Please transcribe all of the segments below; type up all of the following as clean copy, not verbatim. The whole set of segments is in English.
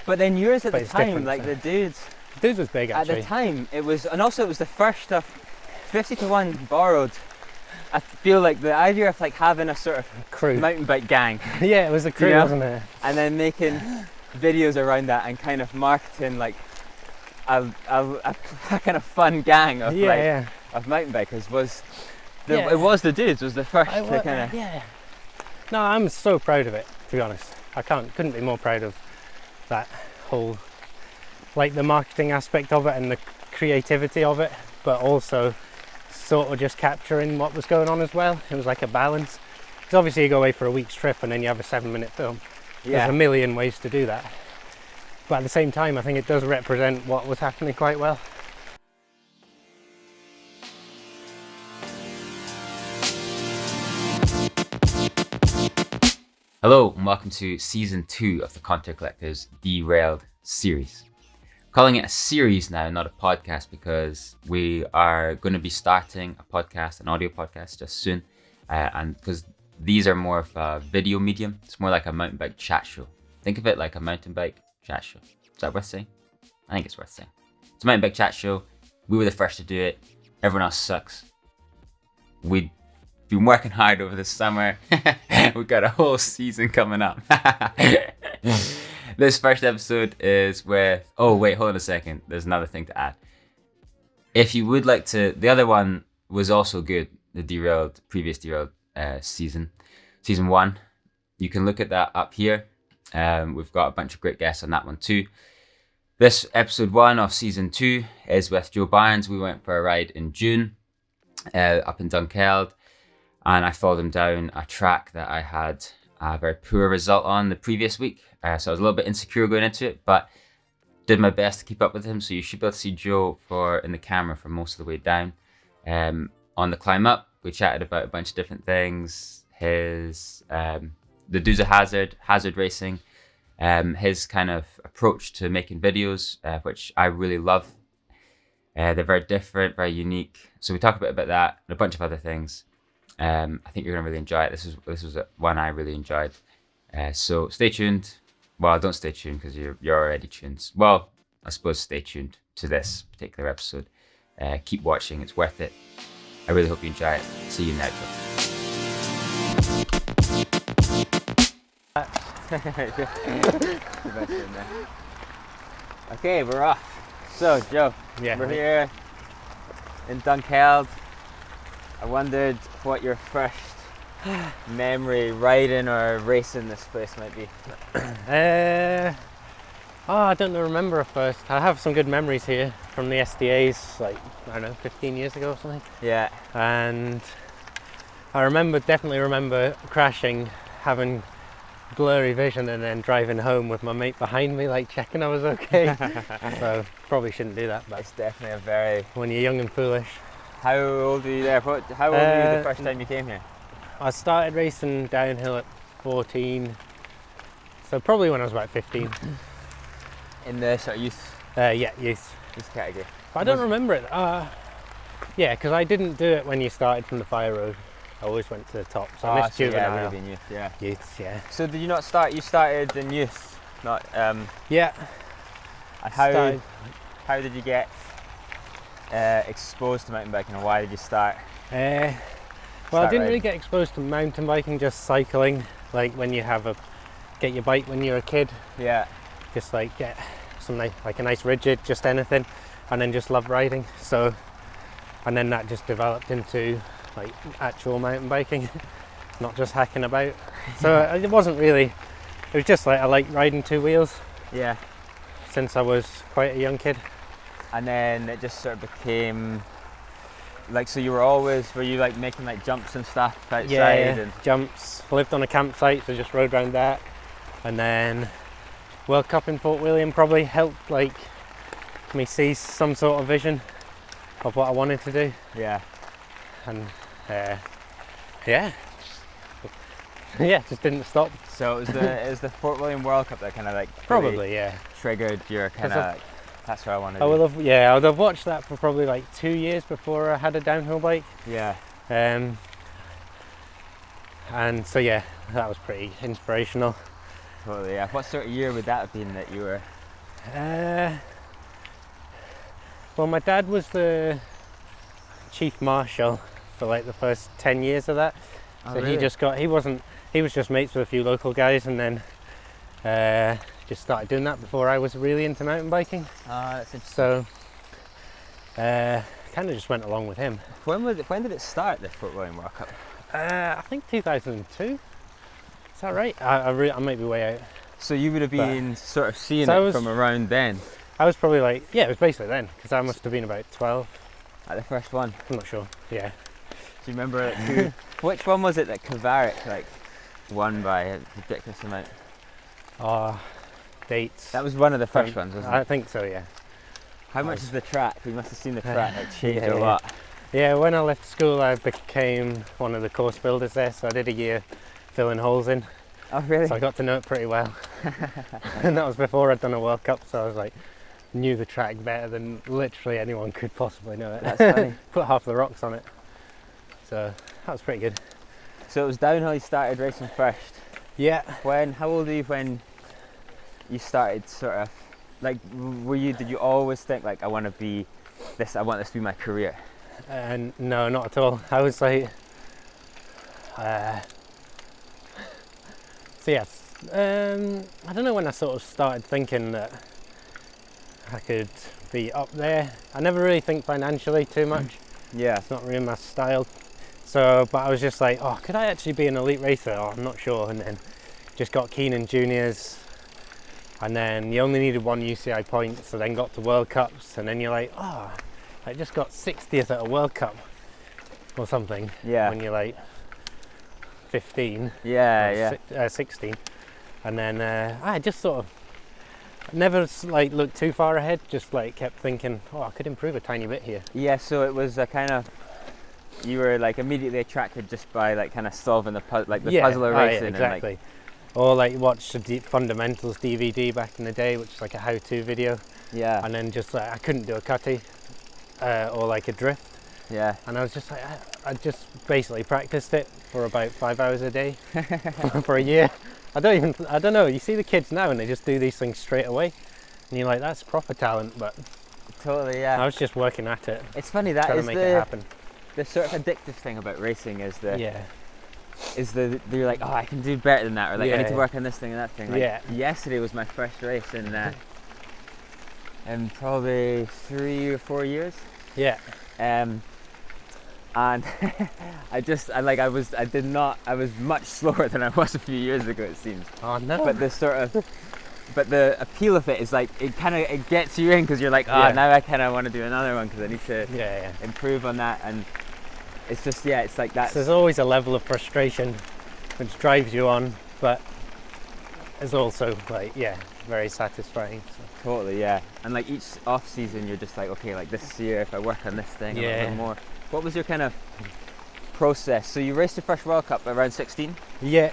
But then yours at But the it's time, different, like so. the dudes Dudes was big actually. at the time, it was, and also it was the first of 50-to-1 borrowed. I feel like the idea of like having a sort of Crew. mountain bike gang, Yeah, it was a crew, You know? wasn't it? and then making videos around that and kind of marketing like a kind of fun gang of of mountain bikers was it was the dudes was the first to kind of yeah. No, I'm so proud of it, to be honest. I couldn't be more proud of that whole, like the marketing aspect of it and the creativity of it, but also sort of just capturing what was going on as well. It was like a balance. Because obviously you go away for a week's trip and then you have a 7-minute film. There's a million ways to do that. But at the same time, I think it does represent what was happening quite well. Hello and welcome to Season 2 of the Content Collector's Derailed Series. Calling it a series now, not a podcast, because we are going to be starting a podcast, an audio podcast just soon. And because these are more of a video medium, it's more like a mountain bike chat show. Think of it like a mountain bike chat show. Is that worth saying? I think it's worth saying. It's a mountain bike chat show. We were the first to do it. Everyone else sucks. We've been working hard over the summer. We've got a whole season coming up. This first episode is with... Oh, wait, hold on a second. There's another thing to add. If you would like to... The other one was also good. The previous Derailed season. Season 1. You can look at that up here. We've got a bunch of great guests on that one too. This episode 1 of Season 2 is with Joe Barnes. We went for a ride in June up in Dunkeld. And I followed him down a track that I had a very poor result on the previous week. So I was a little bit insecure going into it, but did my best to keep up with him. So you should be able to see Joe in the camera for most of the way down. On the climb up, we chatted about a bunch of different things. The Dudes of Hazard racing, his kind of approach to making videos, which I really love. They're very different, very unique. So we talk a bit about that and a bunch of other things. I think you're going to really enjoy it. This was one I really enjoyed. So stay tuned. Well, don't stay tuned because you're already tuned. Well, I suppose stay tuned to this particular episode. Keep watching. It's worth it. I really hope you enjoy it. See you now, Okay, we're off. So Joe, we're here in Dunkeld. I wondered what your first memory riding or racing this place might be. I don't remember at first. I have some good memories here from the SDAs, like, I don't know, 15 years ago or something. Yeah. And I definitely remember crashing, having blurry vision and then driving home with my mate behind me, like checking I was okay. So probably shouldn't do that, but it's definitely when you're young and foolish. How old were you there? How old were you the first time you came here? I started racing downhill at 14, so probably when I was about 15. In the sort of youth? Youth category. But I don't remember it. Yeah, because I didn't do it when you started from the fire road. I always went to the top, so I missed juvenile. Yeah, would have been youth, yeah. Youth, yeah. So did you not start? You started in youth, not. Yeah. And how did you get exposed to mountain biking, and why did you start? I didn't really get exposed to mountain biking, just cycling. Like when you get your bike when you're a kid. Yeah. Just like get some like a nice rigid, just anything, and then just love riding. So, and then that just developed into like actual mountain biking, not just hacking about. So it wasn't really. It was just like I like riding two wheels. Yeah. Since I was quite a young kid. And then it just sort of became like, so were you like making like jumps and stuff outside? Yeah, and jumps. Lived on a campsite, so just rode around that. And then World Cup in Fort William probably helped like me see some sort of vision of what I wanted to do. Yeah. And just didn't stop. So it was the Fort William World Cup that kind of like probably triggered your kind of that's what I wanted to do. I would have watched that for probably like 2 years before I had a downhill bike. Yeah. And so that was pretty inspirational. Totally, yeah. What sort of year would that have been that you were Well, my dad was the chief marshal for like the first 10 years of that. Oh, So really? he was just mates with a few local guys, and then just started doing that before I was really into mountain biking. That's interesting. So kind of just went along with him. When did it start, the Fort William World Cup? I think 2002. Is that right? I might be way out. So you would have been sort of seeing so it from around then? I was probably like, yeah, it was basically then, because I must have been about 12. At the first one? I'm not sure. Yeah. Do you remember which one was it that Kavarik like won by a ridiculous amount? Dates. That was one of the first ones, wasn't it? I think so, yeah. How much is the track? We must have seen the track like change a lot. Yeah, when I left school I became one of the course builders there, so I did a year filling holes in. Oh really? So I got to know it pretty well. And that was before I'd done a World Cup, so I was like, knew the track better than literally anyone could possibly know it. That's funny. Put half the rocks on it. So that was pretty good. So it was downhill you started racing first. Yeah. How old were you when you started sort of, like, did you always think like, I want this to be my career? No, not at all. I was like, so yes, I don't know when I sort of started thinking that I could be up there. I never really think financially too much. Yeah. It's not really my style. So, but I was just like, oh, could I actually be an elite racer? Oh, I'm not sure. And then just got keen in juniors. And then you only needed one UCI point, so then got to World Cups. And then you're like, oh, I just got 60th at a World Cup or something. Yeah. When you're like 15. Yeah, yeah. 16. And then I just sort of never like looked too far ahead, just like kept thinking, oh, I could improve a tiny bit here. Yeah, so it was a kind of, you were like immediately attracted just by like kind of solving the puzzle of racing. Yeah, exactly. And, like, or like watch the Fundamentals DVD back in the day, which is like a how-to video. Yeah. And then just like I couldn't do a cutty or like a drift. Yeah. And I was just like, I just basically practiced it for about 5 hours a day for a year. I don't know, you see the kids now and they just do these things straight away. And you're like, that's proper talent, but totally, yeah. I was just working at it. It's funny, that trying is to make it happen. The sort of addictive thing about racing is Yeah. you're like, oh, I can do better than that, or like, I need to Yeah. work on this thing and that thing. Like, Yeah. yesterday was my first race in probably 3 or 4 years. Yeah. And I was much slower than I was a few years ago, it seems. Oh no. But the appeal of it is like, it gets you in, because you're like, oh, now I kind of want to do another one, because I need to improve on that. And it's just, yeah, it's like that. So there's always a level of frustration which drives you on, but it's also like, yeah, very satisfying. So. Totally, yeah. And like each off season, you're just like, okay, like this year, if I work on this thing a little bit more. What was your kind of process? So you raced your first World Cup around 16? Yeah.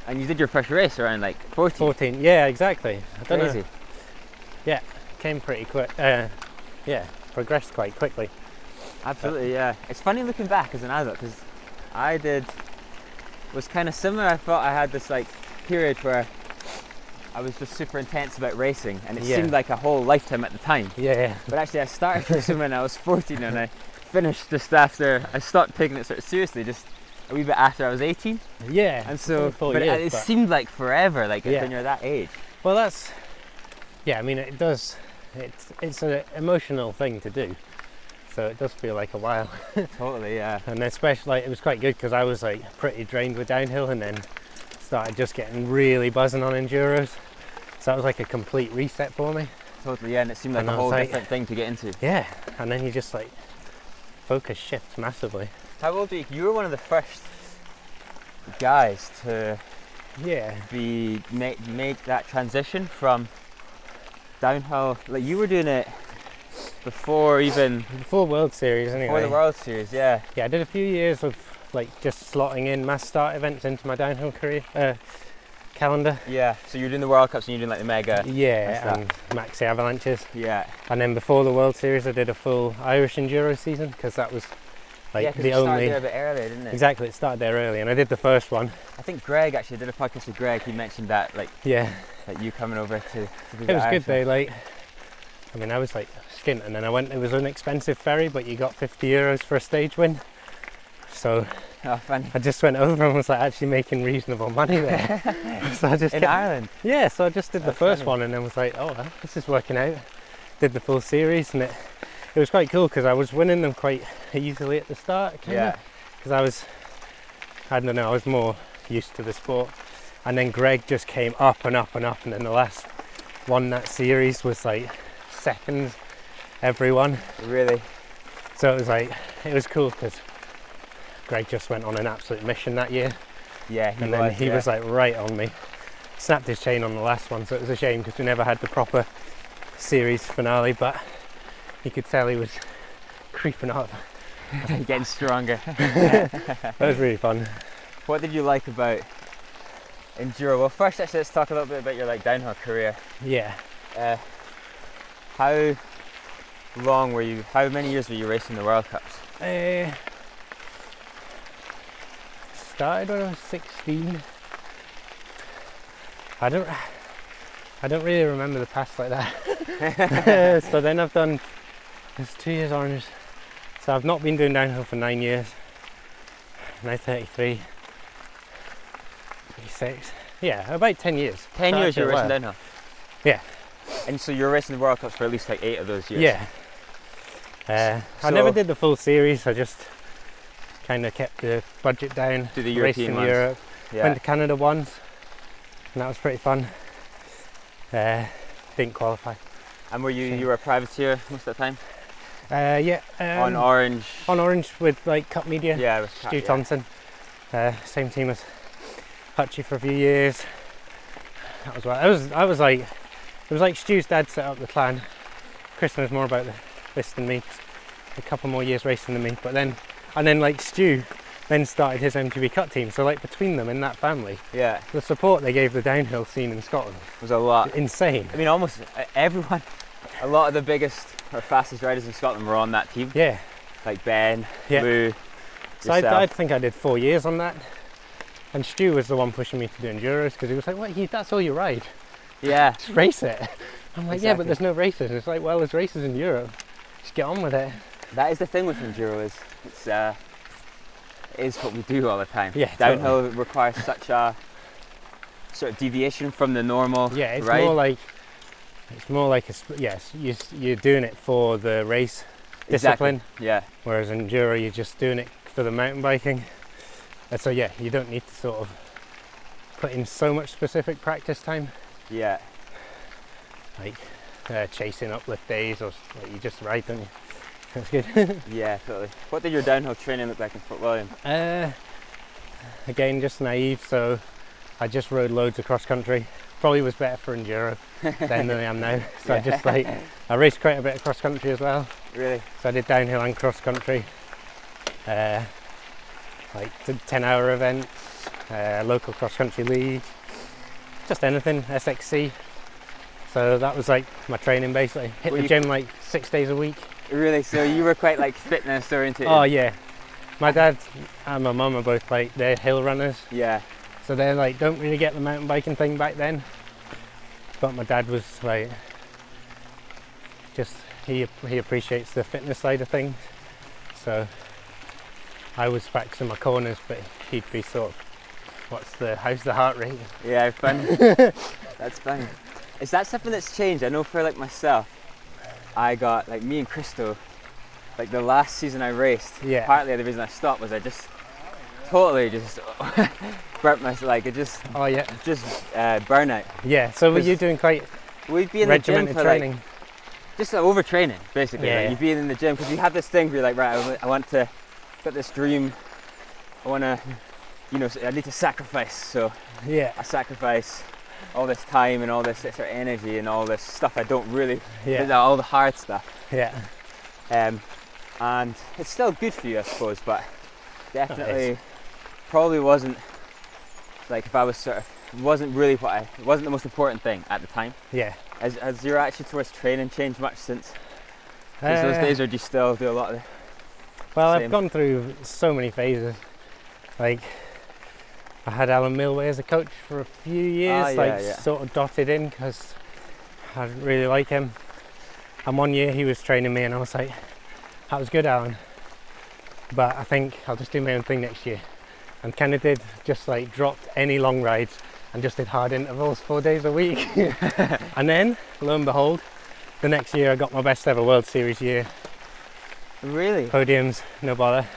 And you did your first race around like 14? 14, yeah, exactly. I don't Crazy. know. Yeah, came pretty quick. Progressed quite quickly. Absolutely, yeah. It's funny looking back as an adult, because was kind of similar. I thought I had this like period where I was just super intense about racing, and it seemed like a whole lifetime at the time. Yeah. But actually I started racing when I was 14, and I finished just after, I stopped taking it sort of seriously just a wee bit after I was 18. Yeah. And so, it seemed like forever, like when you're that age. Well, I mean, it does, it's an emotional thing to do. So it does feel like a while. Totally, yeah. And especially, like, it was quite good because I was like pretty drained with downhill, and then started just getting really buzzing on enduros. So that was like a complete reset for me. Totally, yeah, and it seemed like a whole different thing to get into. Yeah, and then you just like, focus shifts massively. How old were you? You were one of the first guys to make that transition from downhill. Like, you were doing it before World Series anyway. Before the World Series, yeah. Yeah, I did a few years of like just slotting in mass start events into my downhill career calendar. Yeah, so you're doing the World Cups and you're doing like the mega. Yeah, and maxi avalanches. Yeah. And then before the World Series I did a full Irish enduro season because that was Like yeah, 'cause the it started only there a bit earlier, didn't it? exactly, it started there early, and I did the first one. I think Greg actually did a podcast with Greg. He mentioned that, like, Yeah, like you coming over to do it the was Irish good though. Like, I mean, I was like skint, and then I went. It was an expensive ferry, but you got €50 for a stage win. So Oh, funny. I just went over and was like actually making reasonable money there. So I just In kept, Ireland. yeah. So I just did the That's first funny. one, and then was like, oh, this is working out. Did the full series, and it was quite cool because I was winning them quite easily at the start. Yeah. Because I don't know, I was more used to the sport, and then Greg just came up and up and up, and then the last one that series was like second every one. Really. So it was cool because Greg just went on an absolute mission that year. Yeah, And then he was like right on me. Snapped his chain on the last one, so it was a shame because we never had the proper series finale, but you could tell he was creeping up. getting stronger. That was really fun. What did you like about enduro? Well, first actually let's talk a little bit about your like downhill career. Yeah. How many years were you racing the World Cups? Started when I was 16. I don't really remember the past like that. So then I've done, there's 2 years orange. So I've not been doing downhill for 9 years. Now 33, 36. Yeah, about 10 years. 10 years you were racing while. downhill? Yeah. And so you were racing the World Cups for at least like 8 of those years? Yeah. I So- never did the full series. I just kind of kept the budget down. Do the raced European in ones? Europe. Yeah. Went to Canada once, and that was pretty fun. Didn't qualify. And were you were a privateer most of the time? Yeah. On Orange? On Orange with like Cup Media. Yeah, with Stu Thompson. Same team as Hutchie for a few years. That was right. I was like, it was like Stu's dad set up the clan. Chris knows more about this than me. A couple more years racing than me, but then like Stu then started his MTB cut team. So like between them in that family, Yeah, the support they gave the downhill scene in Scotland, it was a lot. insane. I mean, almost everyone, a lot of the biggest or fastest riders in Scotland were on that team. Yeah. Like Ben, Yeah. Lou, So I think I did 4 years on that, and Stu was the one pushing me to do enduros because he was like, "What? That's all you ride? Yeah, Just race it." I'm like, "Yeah, Exactly. but there's no races." And it's like, "Well, there's races in Europe. Just get on with it." that is the thing with enduro is it is what we do all the time. Yeah, Downhill requires such a sort of deviation from the normal Yeah, it's ride. more like yes, you're doing it for the race discipline, Exactly. Yeah, whereas enduro you're just doing it for the mountain biking. And so yeah, you don't need to sort of put in so much specific practice time, yeah. like chasing uplift days, or like you just ride, don't you? That's good. Yeah, totally. What did your downhill training look like in Fort William? Again, just naive, so I just rode loads of cross country. Probably was better for enduro than I am now. So Yeah. I raced quite a bit of cross country as well. Really? So I did downhill and cross country, like did 10-hour events, local cross country league, just anything, SXC. So that was like my training basically. Hit the gym like 6 days a week. Really? So you were quite like fitness oriented? Oh yeah. My dad and my mum are both like, they're hill runners. Yeah. So they're like, don't really get the mountain biking thing back then. But my dad was like, just, he appreciates the fitness side of things. So I was practicing my corners, but he'd be sort of, how's the heart rate? Yeah, funny. That's funny. Is that something that's changed? I know for like myself, I got, like me and Christo, like the last season I raced, Yeah. partly the reason I stopped was I just totally just burnt myself, like it just, Oh yeah. burnout. Yeah, so were 'Cause you doing quite We'd be in the gym regimented for training? like, just overtraining basically. Yeah. Like, you'd be in the gym because you have this thing where you're like, right, I want to, got this dream, I want to, I need to sacrifice, so Yeah. I sacrifice all this time and all this sort of energy and all this stuff I don't really, Yeah. all the hard stuff. Yeah. And it's still good for you, I suppose, but definitely probably wasn't, like if I was sort of, wasn't really it wasn't the most important thing at the time. Yeah. Has your attitude towards training changed much since those days, or do you still do a lot of it? Well, Same. I've gone through so many phases. Like, I had Alan Milway as a coach for a few years, sort of dotted in because I didn't really like him. And one year he was training me and I was like, that was good, Alan, but I think I'll just do my own thing next year. And kind of did, just like dropped any long rides and just did hard intervals 4 days a week. And then, lo and behold, the next year I got my best ever World Series year. Really? Podiums, no bother.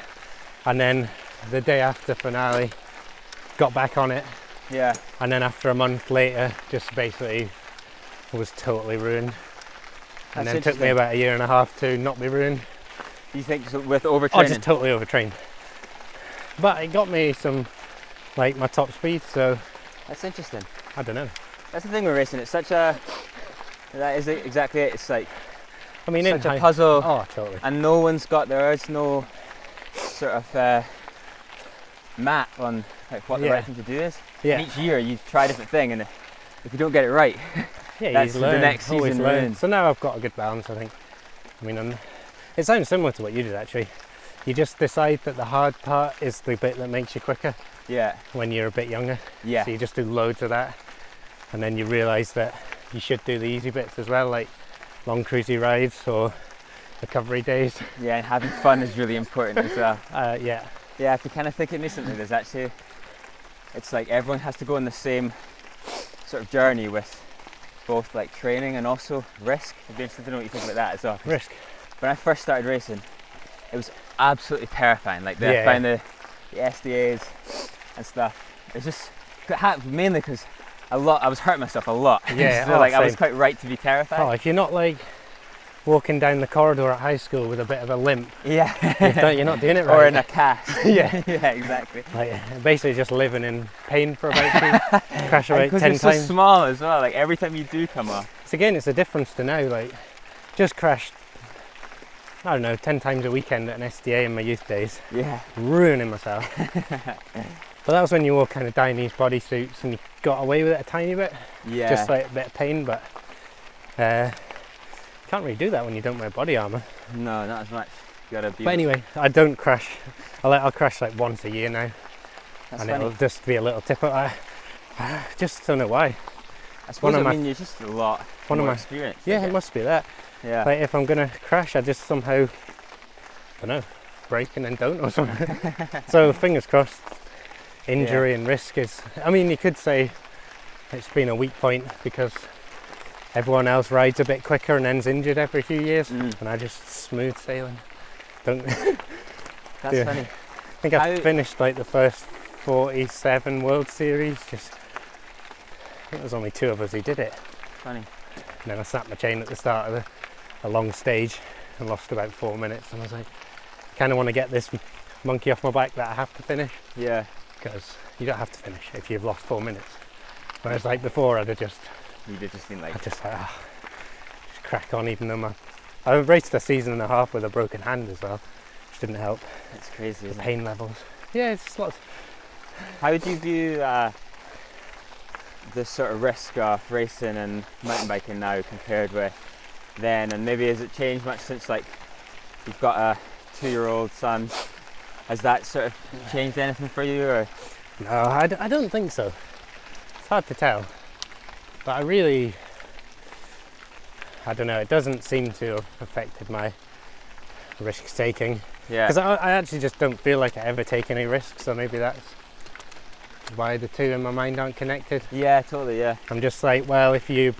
And then the day after finale, got back on it. Yeah. And then after a month later, just basically was totally ruined. And then it took me about a year and a half to not be ruined. Do you think so with overtraining? Oh, just totally overtrained. But it got me some, like, my top speed, so... That's interesting. I don't know. That's the thing with racing, it's such a... That is exactly it, it's like... I mean, such a puzzle. Oh, totally. And no one's got, there's no sort of map on like what the right thing to do is. Yeah. And each year you try a different thing, and if you don't get it right, that's you learn. the next season ruined. So now I've got a good balance, I think. I mean, it sounds similar to what you did, actually. You just decide that the hard part is the bit that makes you quicker. Yeah. When you're a bit younger. Yeah. So you just do loads of that, and then you realise that you should do the easy bits as well, like long cruisy rides or recovery days. Yeah, and having fun is really important as well. Yeah. Yeah, if you kind of think innocently, there's actually, it's like everyone has to go on the same sort of journey with both like training and also risk. It'd be interesting to know what you think about that as well. Risk. When I first started racing, it was absolutely terrifying. Like find the SDAs and stuff. It's just mainly because I was hurting myself a lot. Yeah. So I was quite right to be terrified. Oh, if you're not like walking down the corridor at high school with a bit of a limp, yeah, you're not doing it right. Or in a cast. Yeah, exactly. Like basically just living in pain for about crash about 10 times. Because it's so small as well. Like every time you do come off. So again, it's a difference to now. Like just crashed, I don't know, 10 times a weekend at an SDA in my youth days. Yeah. Ruining myself. But that was when you wore kind of Chinese bodysuits and you got away with it a tiny bit. Yeah. Just like a bit of pain, but can't really do that when you don't wear body armour. No, not as much. You gotta be. But anyway, I don't crash. I'll crash like once a year now. That's and funny. It'll just be a little tip. I just don't know why. I suppose you're just a lot more experience. Yeah, it must be that. Yeah. Like if I'm gonna crash, I just somehow, I don't know, brake and then don't or something. So fingers crossed. Injury and risk is. I mean, you could say it's been a weak point because everyone else rides a bit quicker and end's injured every few years, and I just smooth sailing. Don't. That's funny. I think I finished like the first 47 World Series. I think there was only 2 of us who did it. Funny. And then I snapped my chain at the start of a long stage and lost about 4 minutes. And I was like, I kind of want to get this monkey off my back that I have to finish. Yeah. Because you don't have to finish if you've lost 4 minutes. Whereas like before, I'd have just. You'd have just been like. Just crack on, even though I raced a season and a half with a broken hand as well, which didn't help. It's crazy. The pain levels. Yeah, it's just lots. How would you view the sort of risk of racing and mountain biking now compared with then? And maybe has it changed much since like you've got a 2-year-old son? Has that sort of changed anything for you? Or? No, I don't think so. It's hard to tell. But I don't know, it doesn't seem to have affected my risk taking. Yeah. Because I actually just don't feel like I ever take any risks, so maybe that's why the two in my mind aren't connected. Yeah, totally, yeah. I'm just like, well, if you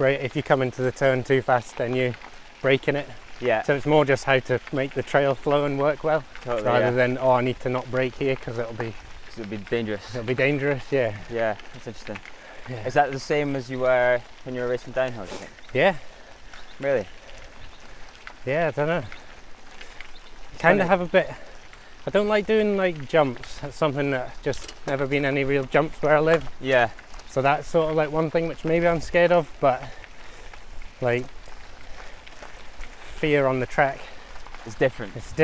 come into the turn too fast, then you're braking it. Yeah. So it's more just how to make the trail flow and work well, totally, rather than, I need to not brake here because it'll be dangerous. It'll be dangerous, yeah. Yeah, that's interesting. Yeah. Is that the same as you were when you were racing downhill, do you think? Yeah. Really? Yeah, I don't know. Kind of have a bit. I don't like doing like jumps. That's something that just never been any real jumps where I live. Yeah. So that's sort of like one thing which maybe I'm scared of, but like fear on the track. It's different. It's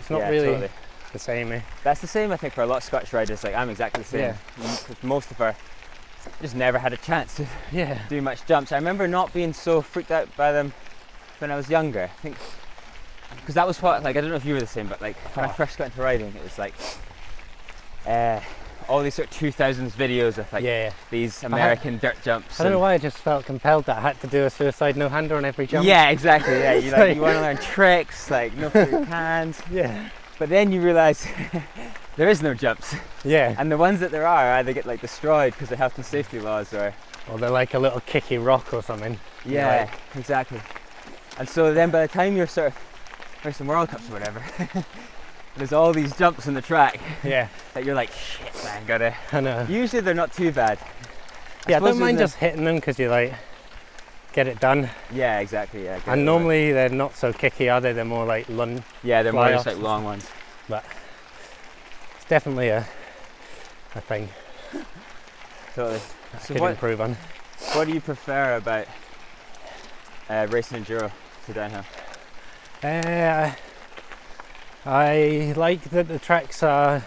not really totally the same. Eh? That's the same, I think, for a lot of Scottish riders. Like I'm exactly the same. Yeah. Because most of our just never had a chance to do much jumps. I remember not being so freaked out by them when I was younger. I think because that was what, like, I don't know if you were the same, but like when I first got into riding, it was like all these sort of 2000s videos of like these American dirt jumps. I don't know why I just felt compelled that I had to do a suicide no-hander on every jump. Yeah, exactly. Yeah, you like you want to learn tricks, like no for your hands. Yeah. But then you realise there is no jumps. Yeah. And the ones that there are either get like destroyed because of health and safety laws, or they're like a little kicky rock or something. Yeah, exactly. And so then by the time you're sort of racing World Cups or whatever, there's all these jumps in the track. Yeah. That you're like, shit, man, gotta. I know. Usually they're not too bad. I don't mind just hitting them because you like get it done. Yeah, exactly. Yeah. And normally they're not so kicky, are they? They're more like lunge. Yeah, they're more just like long ones. But it's definitely a thing. Totally. So could improve on. What do you prefer about racing enduro to downhill? I like that the tracks are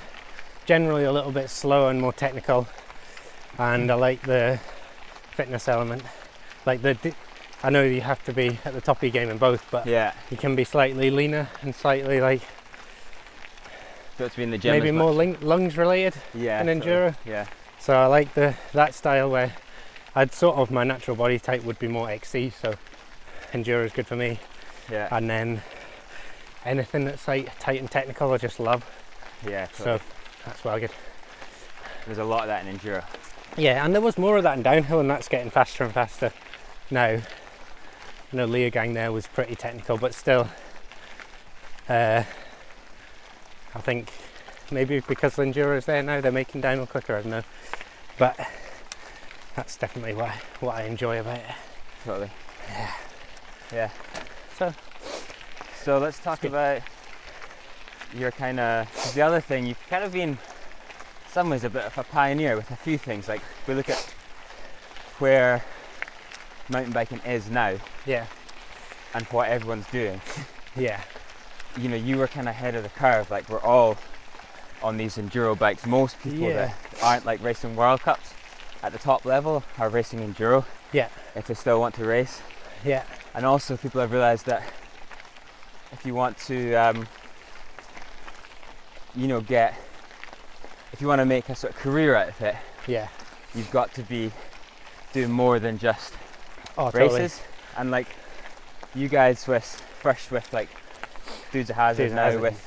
generally a little bit slower and more technical, and I like the fitness element. Like I know you have to be at the top of your game in both, but you can be slightly leaner and slightly like to be in the gym maybe more lungs related in enduro. Yeah. So I like that style where I'd sort of my natural body type would be more XC, so enduro is good for me. Yeah. And then anything that's like tight and technical I just love. Yeah. Totally. So that's what I get. There's a lot of that in enduro. Yeah, and there was more of that in downhill, and that's getting faster and faster now. I know Leogang there was pretty technical, but still I think maybe because enduro is there now, they're making downhill quicker, I don't know. But that's definitely what I enjoy about it. Totally. Yeah. Yeah. So let's talk about your kind of, the other thing, you've kind of been in some ways a bit of a pioneer with a few things. Like if we look at where mountain biking is now, and what everyone's doing, you know, you were kind of ahead of the curve. Like we're all on these enduro bikes. Most people that aren't like racing World Cups at the top level are racing enduro. Yeah. If they still want to race. Yeah. And also people have realised that if you want to, you know, if you want to make a sort of career out of it, you've got to be doing more than just races. Totally. And like you guys first with like Dudes of Hazard, now with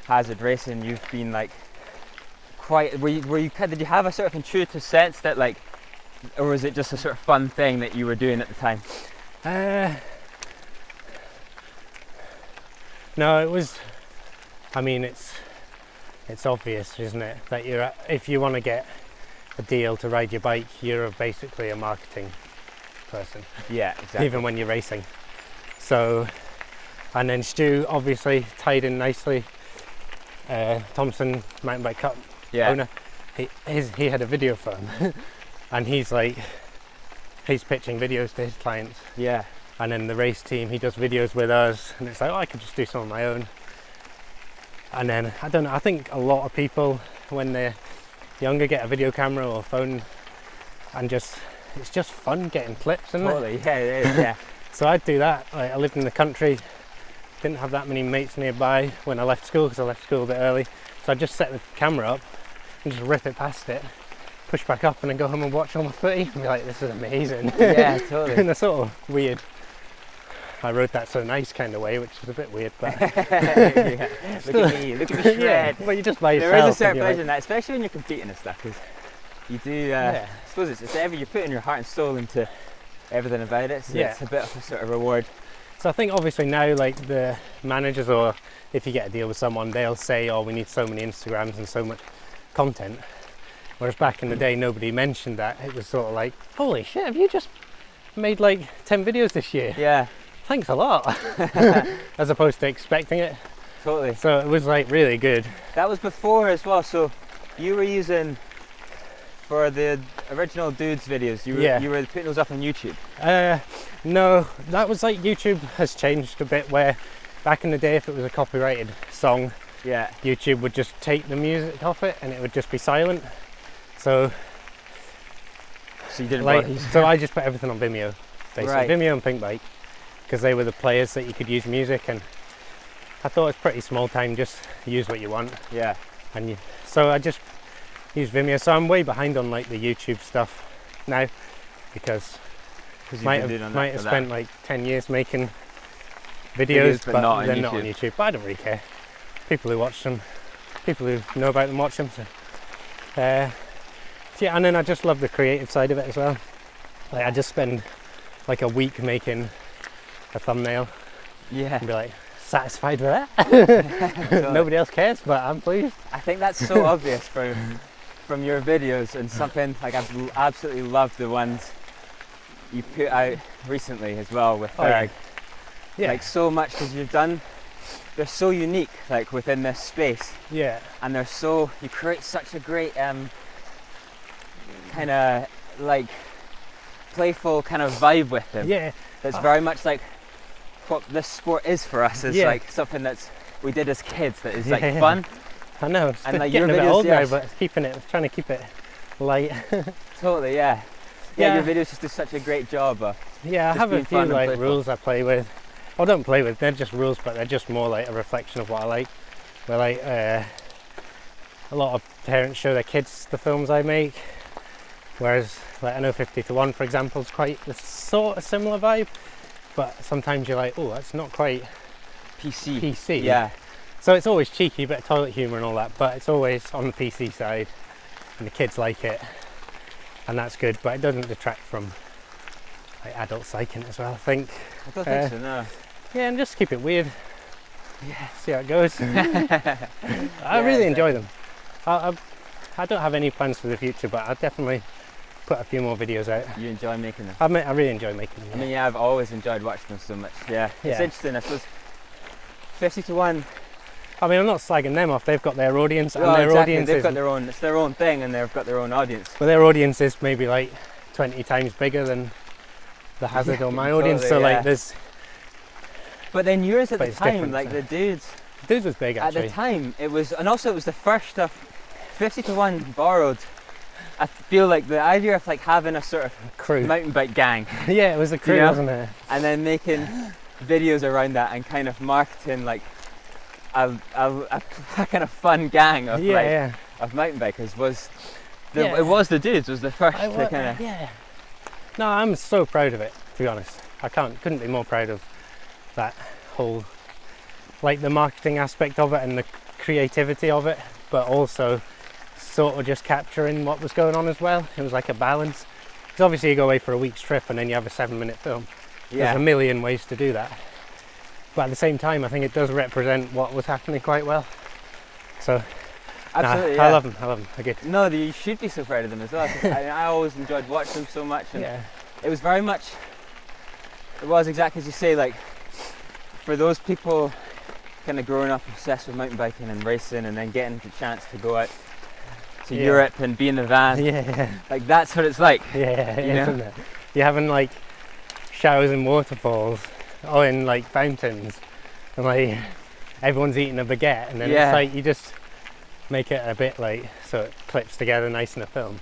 Hazard Racing, you've been like quite. Did you have a sort of intuitive sense that like, or was it just a sort of fun thing that you were doing at the time? No, it was. I mean, it's obvious, isn't it, that if you want to get a deal to ride your bike, you're basically a marketing person. Yeah, exactly. Even when you're racing. So, and then Stu obviously tied in nicely. Thompson Mountain Bike Cup owner. He had a video firm, and he's pitching videos to his clients. Yeah. And then the race team, he does videos with us, and it's like, I could just do some of my own. And then, I don't know, I think a lot of people, when they're younger, get a video camera or phone, and it's just fun getting clips, isn't it? Totally, yeah, it is, yeah. So I'd do that. I lived in the country, didn't have that many mates nearby when I left school, because I left school a bit early. So I'd just set the camera up and just rip it past it, push back up, and then go home and watch on my footy and be like, this is amazing. Yeah, totally. In a sort of weird, I wrote that so nice kind of way, which is a bit weird, but Look at me shred. Well, you just by yourself. There is a certain pleasure in that, especially when you're competing and stuff, because you do. I suppose it's you're putting your heart and soul into everything about it, so it's a bit of a sort of reward. So I think obviously now, like the managers, or if you get a deal with someone, they'll say, "Oh, we need so many Instagrams and so much content." Whereas back in the day, nobody mentioned that. It was sort of like, "Holy shit, have you just made like 10 videos this year?" Yeah. Thanks a lot. As opposed to expecting it. Totally. So it was like really good. That was before as well, so you were using, for the original Dudes videos, you were putting those up on YouTube? No, that was like, YouTube has changed a bit, where back in the day, if it was a copyrighted song, YouTube would just take the music off it and it would just be silent. So you didn't so I just put everything on Vimeo, basically. Vimeo and Pinkbike, because they were the players that you could use music, and I thought it's pretty small time, just use what you want. Yeah. And so I just use Vimeo. So I'm way behind on like the YouTube stuff now, because might have spent like 10 years making videos, but they're not on YouTube. But I don't really care. People who watch them, people who know about them watch them. So, yeah, and then I just love the creative side of it as well. Like I just spend like a week making a thumbnail. Yeah. And be like satisfied with that. Nobody else cares, but I'm pleased. I think that's so obvious from your videos, and something like I've absolutely loved the ones you put out recently as well with Berg. Yeah. Like so much, because they're so unique, like within this space. Yeah. And you create such a great kind of like playful kind of vibe with them. Yeah. That's very much like what this sport is for us. Is like something we did as kids that is like fun. I know. It's and like getting your a bit videos, old now, but trying to keep it light. Totally, yeah. Yeah, your videos just do such a great job of. Yeah, I have a few like rules I play with. I don't play with. They're just rules, but they're just more like a reflection of what I like. Where like a lot of parents show their kids the films I make, whereas like I know 50 to 1, for example, is quite a sort of similar vibe. But sometimes you're like, oh, that's not quite PC. Yeah. So it's always cheeky, bit of toilet humour and all that, but it's always on the PC side, and the kids like it, and that's good. But it doesn't detract from like adult psyching as well, I think. I don't think so, no. Yeah, and just keep it weird. Yeah, see how it goes. I really enjoy them. I don't have any plans for the future, but I'll definitely put a few more videos out. You enjoy making them? I really enjoy making them. Yeah. I mean, yeah, I've always enjoyed watching them so much. Yeah. It's interesting. I suppose 50 to 1. I mean, I'm not slagging them off. They've got their audience, and their audience they've got their own. It's their own thing, and they've got their own audience. But their audience is maybe like 20 times bigger than the Hazard or my audience. So like, there's. But then yours at the time, like the dudes was big actually. At the time, it was, and also it was the first stuff. 50 to 1 borrowed. I feel like the idea of like having a sort of crew, mountain bike gang. Yeah, it was a crew, wasn't it? And then making videos around that and kind of marketing like a kind of fun gang of of mountain bikers it was the dudes was the first to kind of. Yeah. No, I'm so proud of it, to be honest. I couldn't be more proud of that whole, like the marketing aspect of it and the creativity of it, but also sort of just capturing what was going on as well. It was like a balance, because obviously you go away for a week's trip and then you have a 7-minute film. There's a million ways to do that, but at the same time I think it does represent what was happening quite well. So absolutely, I love them. They're good. No, you should be so proud of them as well. I always enjoyed watching them so much, and it was very much, it was exactly as you say, like for those people kind of growing up obsessed with mountain biking and racing, and then getting the chance to go out to Europe and be in the van. Like that's what it's like. Isn't it? You're having like showers in waterfalls or in like fountains, and like everyone's eating a baguette, and then it's like you just make it a bit like so it clips together nice in a film,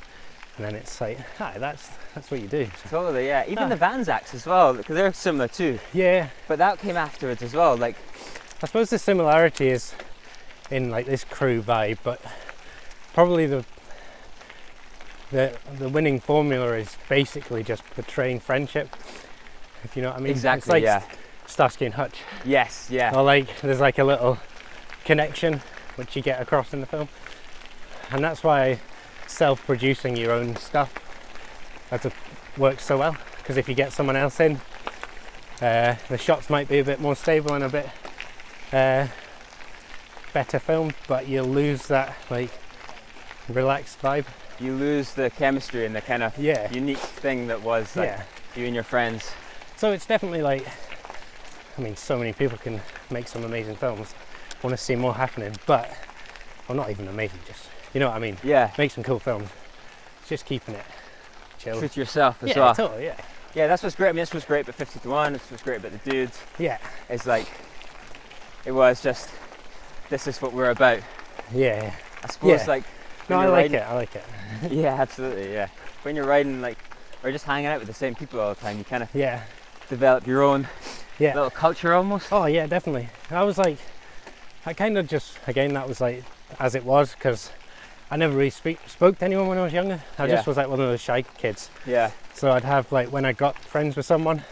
and then it's like that's what you do. Totally, yeah. Even the Vans acts as well, because they're similar too. Yeah. But that came afterwards as well. Like, I suppose the similarity is in like this crew vibe, but probably the winning formula is basically just portraying friendship, if you know what I mean. Exactly. It's like Starsky and Hutch. Yes. Yeah. Or like there's like a little connection which you get across in the film, and that's why self-producing your own stuff works so well, because if you get someone else in, the shots might be a bit more stable and a bit better filmed, but you'll lose that like relaxed vibe. You lose the chemistry and the kind of unique thing that was like you and your friends. So it's definitely like, I mean, so many people can make some amazing films. I want to see more happening, but well, not even amazing, just, you know what I mean? Yeah. Make some cool films. It's just keeping it chill. True to yourself as well. Totally, yeah. Yeah, that's what's great. I mean, this was great about 50 to 1. This was great about the dudes. Yeah. It's like, it was just, this is what we're about. Yeah. I suppose like. No, I like it. Yeah, absolutely, yeah. When you're riding like, or just hanging out with the same people all the time, you kind of develop your own little culture almost. Oh yeah, definitely. I was like, I kind of just, again, that was like as it was, because I never really spoke to anyone when I was younger. I just was like one of those shy kids. Yeah. So I'd have like, when I got friends with someone,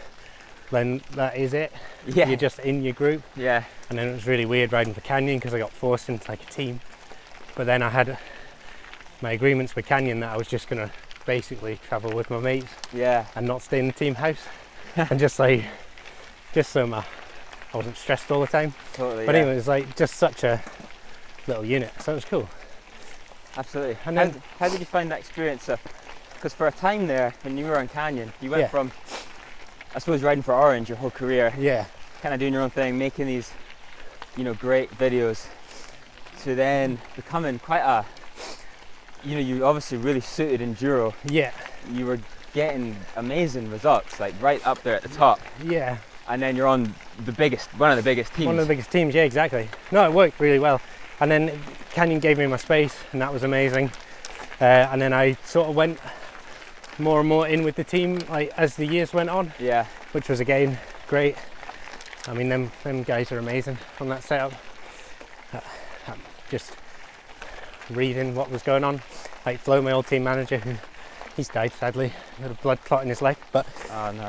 then that is it. Yeah. You're just in your group. Yeah. And then it was really weird riding for Canyon because I got forced into like a team. But then I had my agreements with Canyon that I was just gonna basically travel with my mates. Yeah. And not stay in the team house. And just like, just so I wasn't stressed all the time. Totally. But anyway, it was like just such a little unit, so it was cool. Absolutely. And then, how did you find that experience of, because for a time there when you were on Canyon, you went from, I suppose, riding for Orange your whole career, kind of doing your own thing, making these, you know, great videos, to then becoming quite a, you know, you obviously really suited enduro. Yeah. You were getting amazing results, like right up there at the top. Yeah. And then you're on one of the biggest teams. One of the biggest teams, yeah, exactly. No, it worked really well. And then Canyon gave me my space, and that was amazing. And then I sort of went more and more in with the team, like as the years went on. Yeah. Which was again great. I mean, them guys are amazing on that setup. Just reading what was going on. Like Flo, my old team manager, he's died sadly. He had a blood clot in his leg, but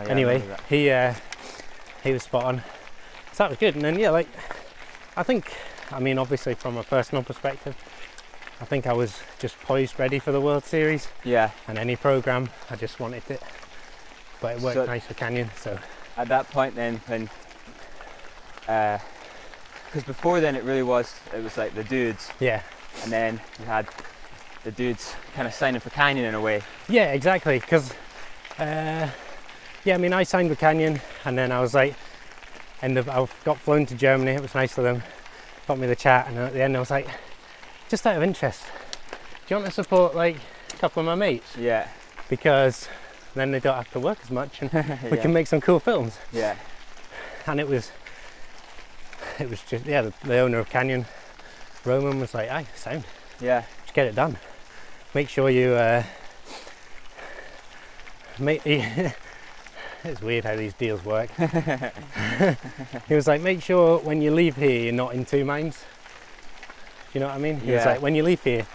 anyway, he was spot on. So that was good. And then like I think, I mean, obviously from a personal perspective, I think I was just poised ready for the World Series. Yeah. And any program, I just wanted it. But it worked nice for Canyon. So at that point then, when because before then it was like the dudes. Yeah. And then you had the dudes kind of signing for Canyon in a way. Yeah, exactly. Because I mean, I signed with Canyon, and then I was like, I got flown to Germany. It was nice of them, got me the chat, and at the end I was like, just out of interest, do you want to support like a couple of my mates? Yeah. Because then they don't have to work as much, and we can make some cool films. Yeah. And it was just the owner of Canyon, Roman, was like, "Aye, sound. Yeah. Just get it done. Make sure you It's weird how these deals work." He was like, "Make sure when you leave here you're not in two minds." You know what I mean? He was like, "When you leave here,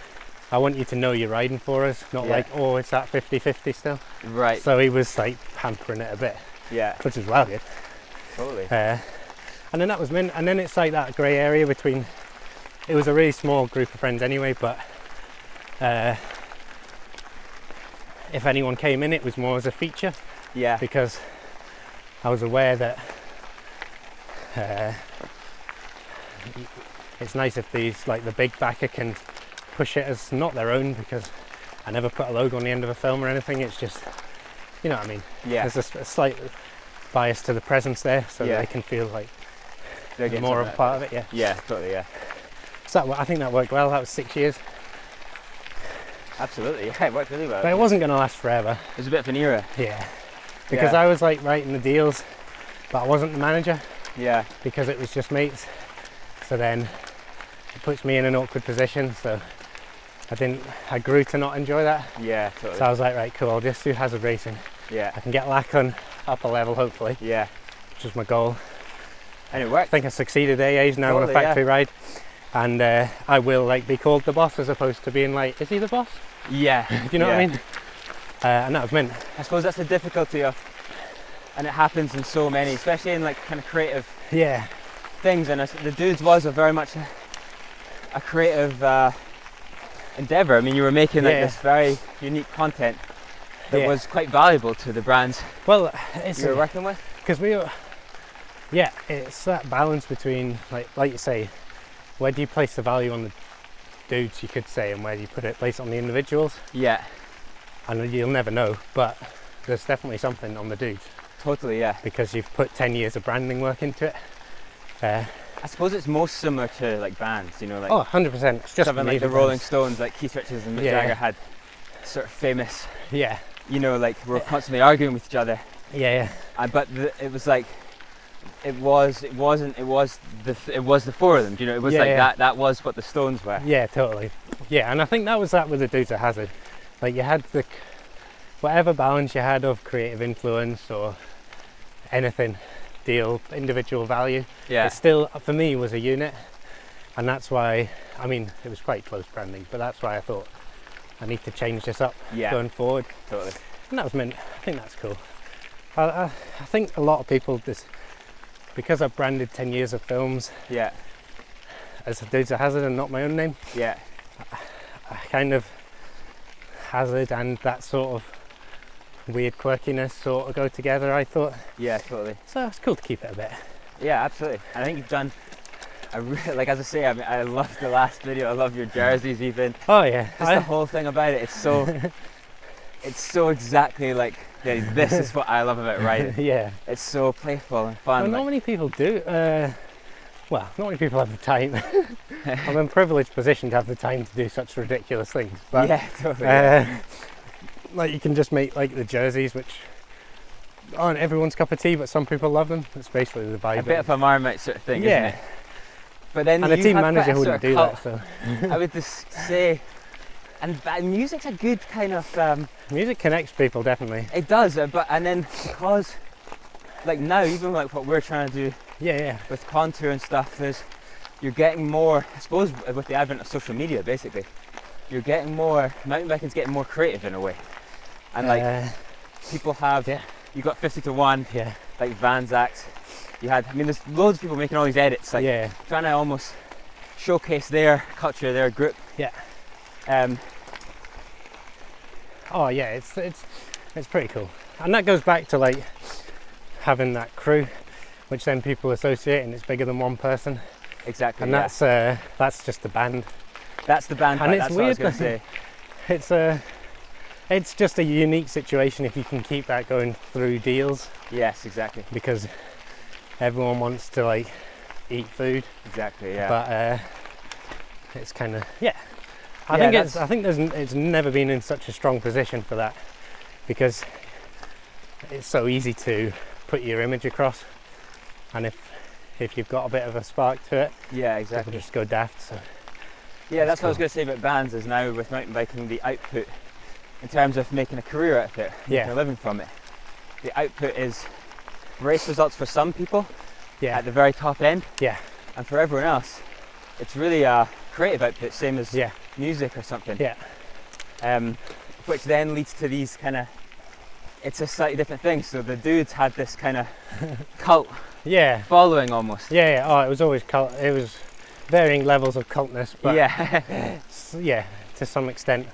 I want you to know you're riding for us, not like, oh, it's that 50-50 still." Right. So he was like pampering it a bit. Yeah. Which is well good. Totally. And then that was mint. And then it's like that grey area between, it was a really small group of friends anyway, but if anyone came in, it was more as a feature. Yeah. Because I was aware that it's nice if these, like the big backer, can push it as not their own, because I never put a logo on the end of a film or anything. It's just, you know what I mean? Yeah. There's a slight bias to the presence there, so that they can feel like they're more of a part of it. Yeah. Yeah, totally. Yeah. So I think that worked well. That was 6 years. Absolutely. Yeah, it worked really well. But it wasn't going to last forever. It was a bit of an era. Yeah. Because I was like writing the deals, but I wasn't the manager. Yeah. Because it was just mates. So then it puts me in an awkward position. So I grew to not enjoy that. Yeah, totally. So I was like, right, cool, I'll just do hazard racing. Yeah. I can get Lachlan up a level, hopefully. Yeah. Which was my goal. And it worked. I think I succeeded. AA's now on a factory ride. And I will like be called the boss as opposed to being like, is he the boss? Yeah. Do you know what I mean? And that was mint. I suppose that's the difficulty of, and it happens in so many, especially in like kind of creative things. And the dudes was very much a creative endeavor. I mean, you were making like this very unique content that was quite valuable to the brands you were working with. Because it's that balance between like you say, where do you place the value on the dudes, you could say, and where do you place it on the individuals? Yeah. And you'll never know, but there's definitely something on the dudes. Totally, yeah. Because you've put 10 years of branding work into it. I suppose it's most similar to like bands, you know, like 100%. It's just something like the Rolling Stones, like Keith Richards and Mick Jagger had sort of famous. Yeah. You know, like we're constantly arguing with each other. Yeah. But it was like. It was the four of them, you know. It was that was what the Stones were. Yeah, totally. Yeah, and I think that was that with the dudes at Hazard. Like you had whatever balance you had of creative influence or anything, individual value. Yeah. It still, for me, was a unit. And that's why, I mean, it was quite close branding, but that's why I thought I need to change this up going forward. Totally. And that was meant, I think that's cool. I think a lot of people, because I've branded 10 years of films as Dudes of Hazard and not my own name, I kind of Hazard and that sort of weird quirkiness sort of go together, I thought. Yeah, totally. So it's cool to keep it a bit. Yeah, absolutely. I think you've done like, as I say, I mean, I love the last video. I love your jerseys even. Oh yeah. Just the whole thing about it. It's so exactly like, this is what I love about writing. Yeah. It's so playful and fun. Well, not many people do. Well, not many people have the time. I'm in a privileged position to have the time to do such ridiculous things. But, yeah, totally. Like you can just make like the jerseys, which aren't everyone's cup of tea, but some people love them. It's basically the vibe. A bit of a Marmite sort of thing, yeah. isn't it? But then and a team manager wouldn't do that. So I would just say, and music's a good kind of music connects people, definitely. It does, and then because like now, even like what we're trying to do, with contour and stuff, you're getting more. I suppose with the advent of social media, basically, you're getting more. Mountain biking's getting more creative in a way, and like people have. You got 50 to 1, like Vanzak's. You had, I mean, there's loads of people making all these edits, like trying to almost showcase their culture, their group. Yeah. Oh yeah, it's pretty cool, and that goes back to like having that crew, which then people associate, and it's bigger than one person. Exactly. And that's just the band. That's the band. And it's that's weird. What I was going to say. It's just a unique situation if you can keep that going through deals. Yes, exactly. Because everyone wants to like eat food. Exactly. Yeah. But it's kind of I think it's never been in such a strong position for that, because it's so easy to put your image across, and if you've got a bit of a spark to it, exactly, people just go daft. So that's cool. What I was going to say about bands is now with mountain biking, the output in terms of making a career out of it, making a living from it, the output is race results for some people at the very top end, and for everyone else it's really a creative output, same as music or something, which then leads to these kind of, it's a slightly different thing. So the Dudes had this kind of cult following almost. Oh, it was always cult. It was varying levels of cultness, but to some extent.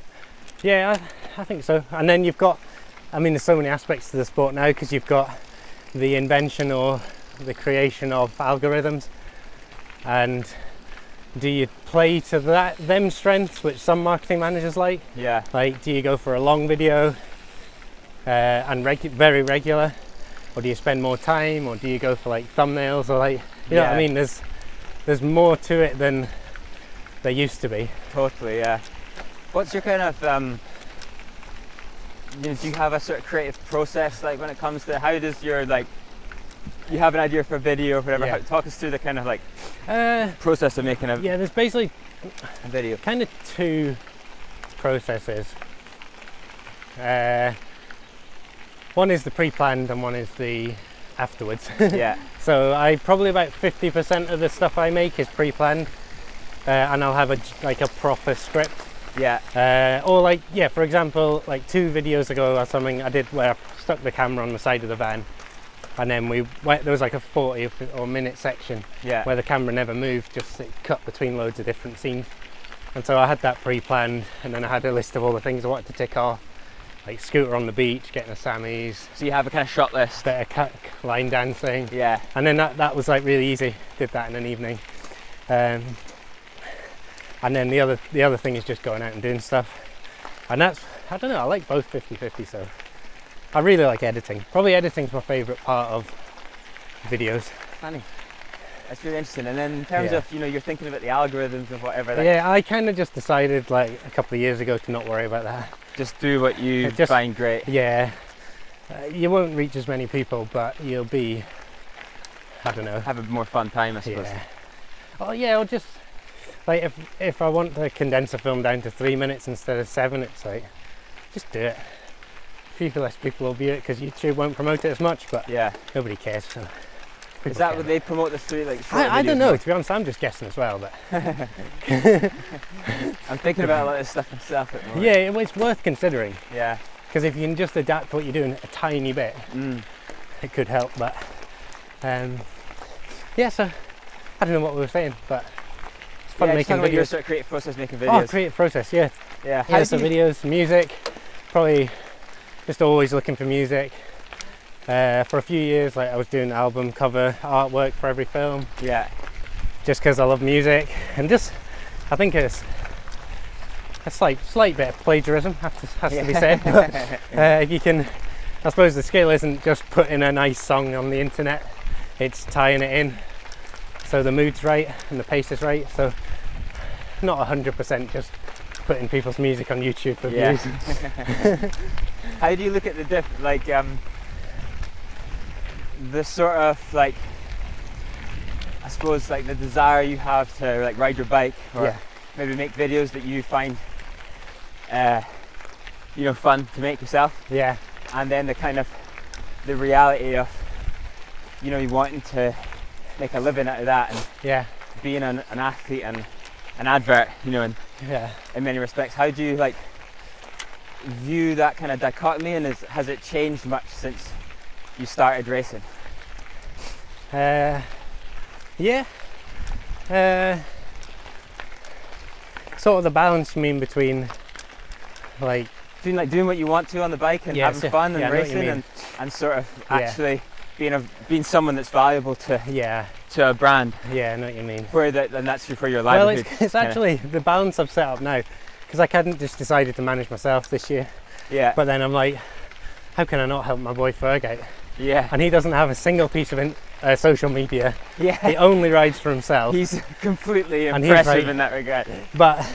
I think so. And then you've got, I mean, there's so many aspects to the sport now, because you've got the invention or the creation of algorithms, and do you play to them strengths, which some marketing managers like? Like, do you go for a long video and very regular, or do you spend more time, or do you go for like thumbnails, or like, you know what I mean? There's more to it than there used to be. Totally, yeah. What's your kind of do you have a sort of creative process, like when it comes to how does your, like, you have an idea for a video or whatever, talk us through the kind of like process of making a there's basically a video. Kind of two processes. One is the pre-planned and one is the afterwards. So I probably about 50% of the stuff I make is pre-planned, and I'll have a proper script. Or like, for example, like 2 videos ago or something, I did where I stuck the camera on the side of the van, and then there was like a 40 or minute section where the camera never moved, just it cut between loads of different scenes. And so I had that pre-planned, and then I had a list of all the things I wanted to tick off, like scooter on the beach, getting a Sammy's. So you have a kind of shot list. Bit of line dancing. And then that was like really easy. Did that in an evening. And then the other thing is just going out and doing stuff. And that's, I don't know, I like both 50-50, so I really like editing. Probably editing's my favourite part of videos. Funny. That's really interesting. And then in terms of, you're thinking about the algorithms and whatever. I kind of just decided like a couple of years ago to not worry about that. Just do what you find great. You won't reach as many people, but you'll be, I don't know. Have a more fun time, I suppose. Or just, like if I want to condense a film down to 3 minutes instead of 7, it's like, just do it. A few less people will view it because YouTube won't promote it as much, but nobody cares. So. Is that what they promote this through? Like I don't know, to be honest, I'm just guessing as well, but I'm thinking about a lot of this stuff myself at the moment. yeah, it's worth considering. Yeah. Because if you can just adapt what you're doing a tiny bit, it could help. But yeah, so I don't know what we were saying, but it's fun making videos. Your sort of creative process making videos. Oh, creative process, yeah. Yeah. Yeah, so videos, music, probably just always looking for music. For a few years, like I was doing album cover artwork for every film. Yeah. Just because I love music, and just I think it's a slight bit of plagiarism has to be said. But, if you can, I suppose the skill isn't just putting a nice song on the internet; it's tying it in so the mood's right and the pace is right. So not 100% just putting people's music on YouTube for views. How do you look at the the sort of like, I suppose like the desire you have to like ride your bike or maybe make videos that you find you know, fun to make yourself, and then the kind of the reality of, you know, you wanting to make a living out of that, and being an athlete and an advert, you know, in many respects. How do you like view that kind of dichotomy, and has it changed much since you started racing? Sort of the balance you mean between doing what you want to on the bike and having fun and racing and sort of actually being someone that's valuable to a brand. Yeah, I know what you mean. And that's for your livelihood. Well, it's actually the balance I've set up now, because I hadn't just decided to manage myself this year. Yeah. But then I'm like, how can I not help my boy Ferg out? Yeah. And he doesn't have a single piece of social media. Yeah. He only rides for himself. He's completely impressive in that regard. But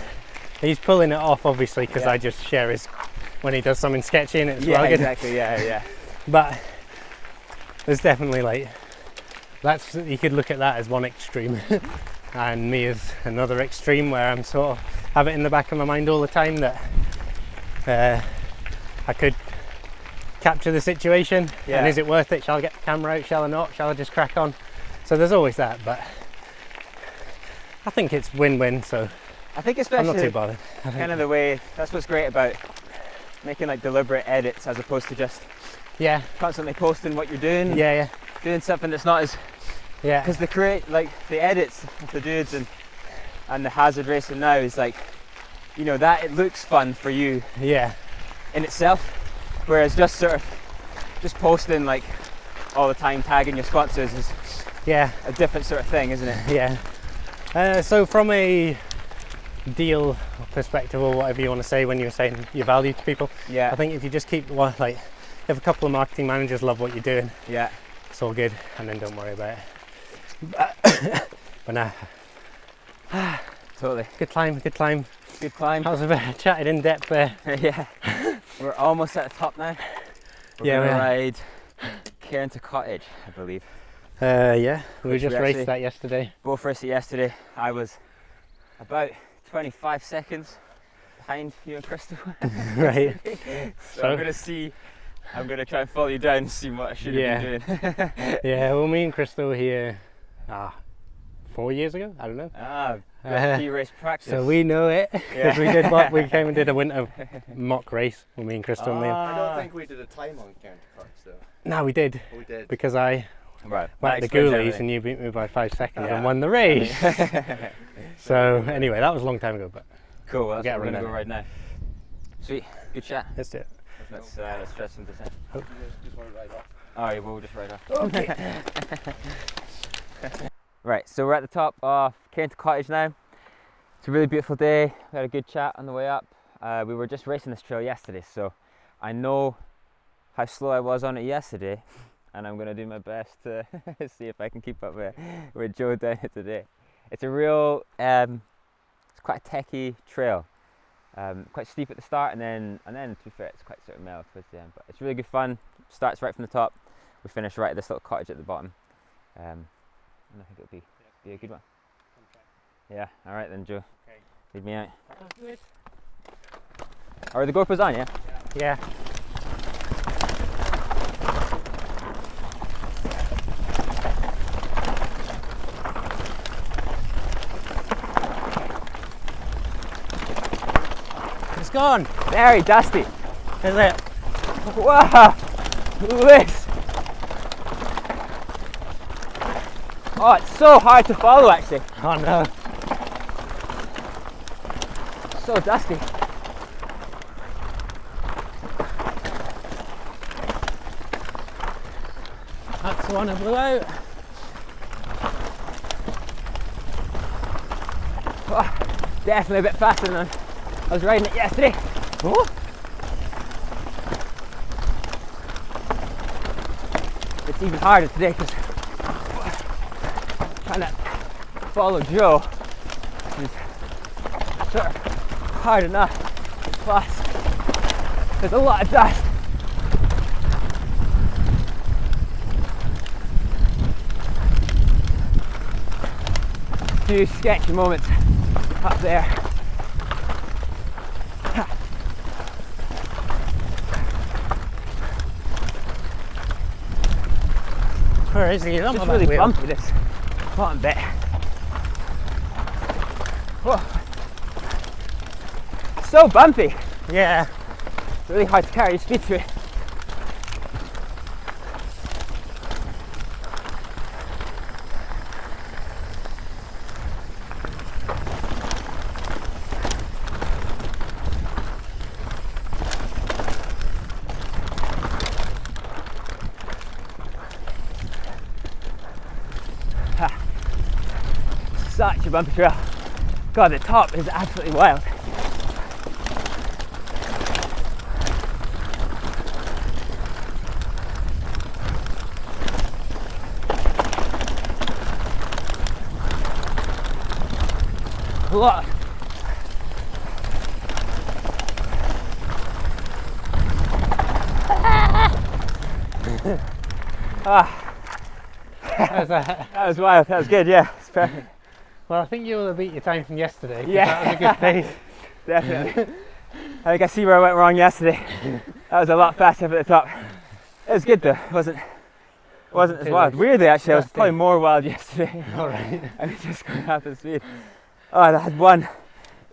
he's pulling it off, obviously, because I just share his when he does something sketchy and it's rugged. Exactly. Yeah. But there's definitely you could look at that as one extreme, and me as another extreme, where I'm sort of have it in the back of my mind all the time that I could capture the situation, and is it worth it? Shall I get the camera out? Shall I not? Shall I just crack on? So there's always that, but I think it's win-win. So I think especially I'm not too bothered. Kind of the way, that's what's great about making like deliberate edits as opposed to just constantly posting what you're doing. Doing something that's not as because the edits of the dudes and the hazard racing now is like, you know, that it looks fun for you in itself, whereas just sort of just posting like all the time, tagging your sponsors is a different sort of thing, isn't it? So from a deal perspective, or whatever you want to say, when you're saying your value to people, I think if you just keep if a couple of marketing managers love what you're doing, it's all good, and then don't worry about it. But nah, totally. Good climb. That was a bit chatted in depth there. We're almost at the top now. We're gonna ride Cairn to Cottage, I believe. We just raced that yesterday. Both raced it yesterday. I was about 25 seconds behind you and Crystal. Right. So I'm gonna try and follow you down and see what I should have been doing. Well, me and Crystal were here 4 years ago, I don't know. Key race practice. So we know it, because we came and did a winter mock race with me and Crystal and Liam. I don't think we did a time on Cairn to Cottage though. No, we did. We did. Because I went the ghoulies and you beat me by 5 seconds and won the race. So anyway, that was a long time ago, but cool. Well, that's what we're gonna go right now. Sweet, good chat. Let's do it. Let's stretch some descent. Just want to ride off. Alright, we'll just ride off. Okay. Right, so we're at the top of Cairn to Cottage now. It's a really beautiful day. We had a good chat on the way up. We were just racing this trail yesterday, so I know how slow I was on it yesterday, and I'm going to do my best to see if I can keep up with Joe down it today. It's a real, it's quite a techie trail. Quite steep at the start, and then to be fair, it's quite sort of mellow towards the end. But it's really good fun. Starts right from the top. We finish right at this little cottage at the bottom, and I think it'll be a good one. Yeah. All right then, Joe. Okay. Lead me out. Good. Are the GoPros on? Yeah. Yeah. gone. Very dusty. Is it? Wow! This. Oh, it's so hard to follow actually. Oh no. So dusty. That's the one I blew out. Oh, definitely a bit faster than I was riding it yesterday. Oh. It's even harder today because trying to follow Joe is sort of hard enough. Plus, there's a lot of dust. A few sketchy moments up there. Where is he? It's really bumpy this bottom bit. Whoa. So bumpy. Yeah. It's really hard to carry your speed through. Such a bumpy trail. God, the top is absolutely wild. A lot. That was wild. That was good. Yeah, it's perfect. Well, I think you will have beat your time from yesterday. Yeah, that was a good pace. Definitely. I think I see where I went wrong yesterday. That was a lot faster up at the top. It was good though. It wasn't as wild. Weirdly, actually, I was probably more wild yesterday. All right. I was just going half the speed. Oh, and I had one. It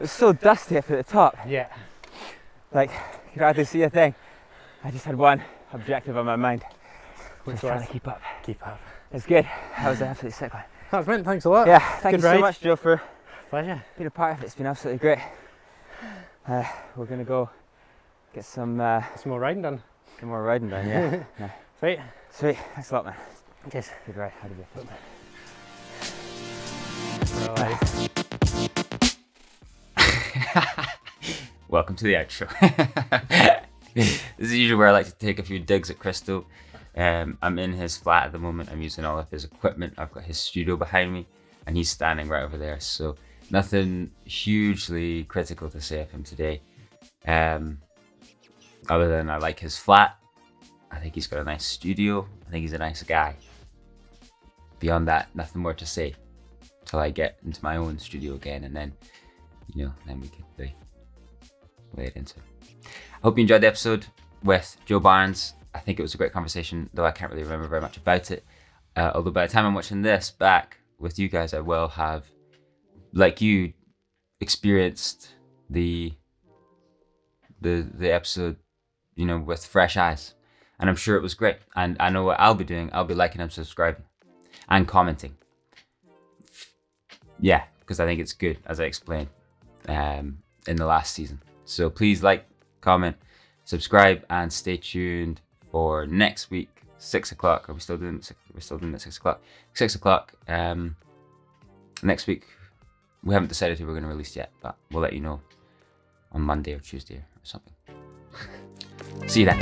was so dusty up at the top. Yeah. Like, you could hardly see a thing. I just had one objective on my mind. Which trying was? to keep up. Keep up. It's good. That was an absolutely sick one. That's meant. Thanks a lot. Yeah, thank Good you ride. so much, Joe, for Pleasure. being a part of it. It's been absolutely great. We're going to go get some more riding done. more riding done, yeah. Yeah. Sweet. Sweet. Thanks a lot, man. Cheers. Good ride. How did you feel? Welcome to the outro. This is usually where I like to take a few digs at Crystal. I'm in his flat at the moment. I'm using all of his equipment. I've got his studio behind me and he's standing right over there. So nothing hugely critical to say of him today. Other than I like his flat. I think he's got a nice studio. I think he's a nice guy. Beyond that, nothing more to say till I get into my own studio again, and then, then we can lay it into. I hope you enjoyed the episode with Joe Barnes. I think it was a great conversation, though I can't really remember very much about it. Although by the time I'm watching this back with you guys, I will have, like you, experienced the episode, with fresh eyes. And I'm sure it was great. And I know what I'll be doing. I'll be liking and subscribing and commenting. Yeah, because I think it's good, as I explained in the last season. So please like, comment, subscribe, and stay tuned for next week, 6 o'clock. Are we still doing it? We're still doing it at 6 o'clock. 6 o'clock next week. We haven't decided who we're going to release yet, but we'll let you know on Monday or Tuesday or something. See you then.